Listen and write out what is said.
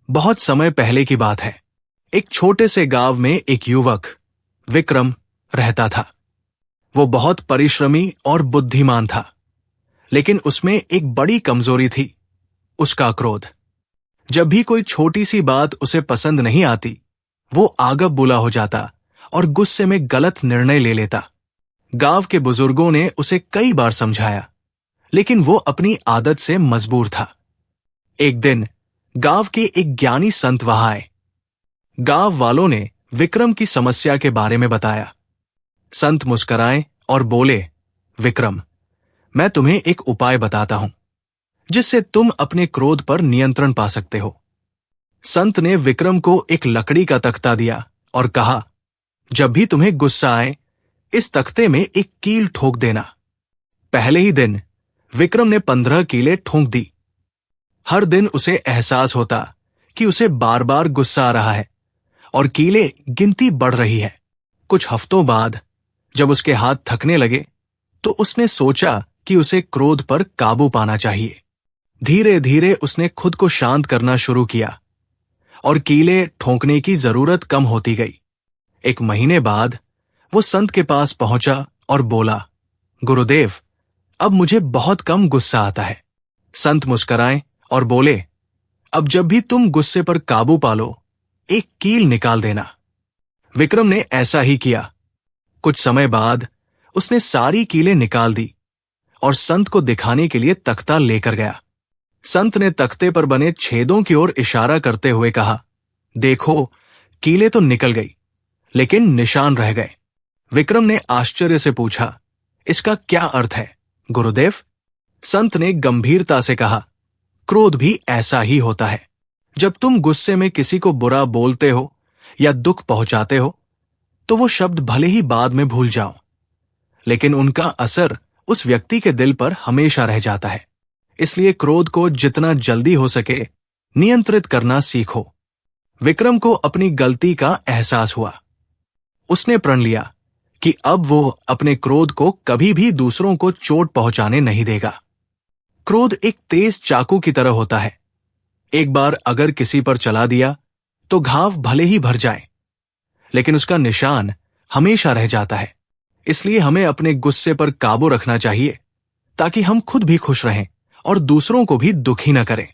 बहुत समय पहले की बात है। एक छोटे से गांव में एक युवक विक्रम रहता था। वो बहुत परिश्रमी और बुद्धिमान था, लेकिन उसमें एक बड़ी कमजोरी थी, उसका क्रोध। जब भी कोई छोटी सी बात उसे पसंद नहीं आती, वो आगब बुला हो जाता और गुस्से में गलत निर्णय ले लेता। गांव के बुजुर्गों ने उसे कई बार समझाया, लेकिन वो अपनी आदत से मजबूर था। एक दिन गांव के एक ज्ञानी संत वहां आए। गांव वालों ने विक्रम की समस्या के बारे में बताया। संत मुस्कुराए और बोले, विक्रम, मैं तुम्हें एक उपाय बताता हूं, जिससे तुम अपने क्रोध पर नियंत्रण पा सकते हो। संत ने विक्रम को एक लकड़ी का तख्ता दिया और कहा, जब भी तुम्हें गुस्सा आए, इस तख्ते में एक कील ठोक देना। पहले ही दिन विक्रम ने 15 कीलें ठोंक दी। हर दिन उसे एहसास होता कि उसे बार बार गुस्सा आ रहा है और कीलें गिनती बढ़ रही है। कुछ हफ्तों बाद जब उसके हाथ थकने लगे, तो उसने सोचा कि उसे क्रोध पर काबू पाना चाहिए। धीरे धीरे उसने खुद को शांत करना शुरू किया और कीलें ठोंकने की जरूरत कम होती गई। एक महीने बाद वो संत के पास पहुंचा और बोला, गुरुदेव, अब मुझे बहुत कम गुस्सा आता है। संत मुस्कुराए और बोले, अब जब भी तुम गुस्से पर काबू पालो, एक कील निकाल देना। विक्रम ने ऐसा ही किया। कुछ समय बाद उसने सारी कीलें निकाल दी और संत को दिखाने के लिए तख्ता लेकर गया। संत ने तख्ते पर बने छेदों की ओर इशारा करते हुए कहा, देखो, कीलें तो निकल गई, लेकिन निशान रह गए। विक्रम ने आश्चर्य से पूछा, इसका क्या अर्थ है गुरुदेव? संत ने गंभीरता से कहा, क्रोध भी ऐसा ही होता है। जब तुम गुस्से में किसी को बुरा बोलते हो या दुख पहुंचाते हो, तो वो शब्द भले ही बाद में भूल जाओ, लेकिन उनका असर उस व्यक्ति के दिल पर हमेशा रह जाता है। इसलिए क्रोध को जितना जल्दी हो सके नियंत्रित करना सीखो। विक्रम को अपनी गलती का एहसास हुआ। उसने प्रण लिया कि अब वो अपने क्रोध को कभी भी दूसरों को चोट पहुंचाने नहीं देगा। क्रोध एक तेज चाकू की तरह होता है। एक बार अगर किसी पर चला दिया, तो घाव भले ही भर जाए, लेकिन उसका निशान हमेशा रह जाता है। इसलिए हमें अपने गुस्से पर काबू रखना चाहिए, ताकि हम खुद भी खुश रहें और दूसरों को भी दुखी न करें।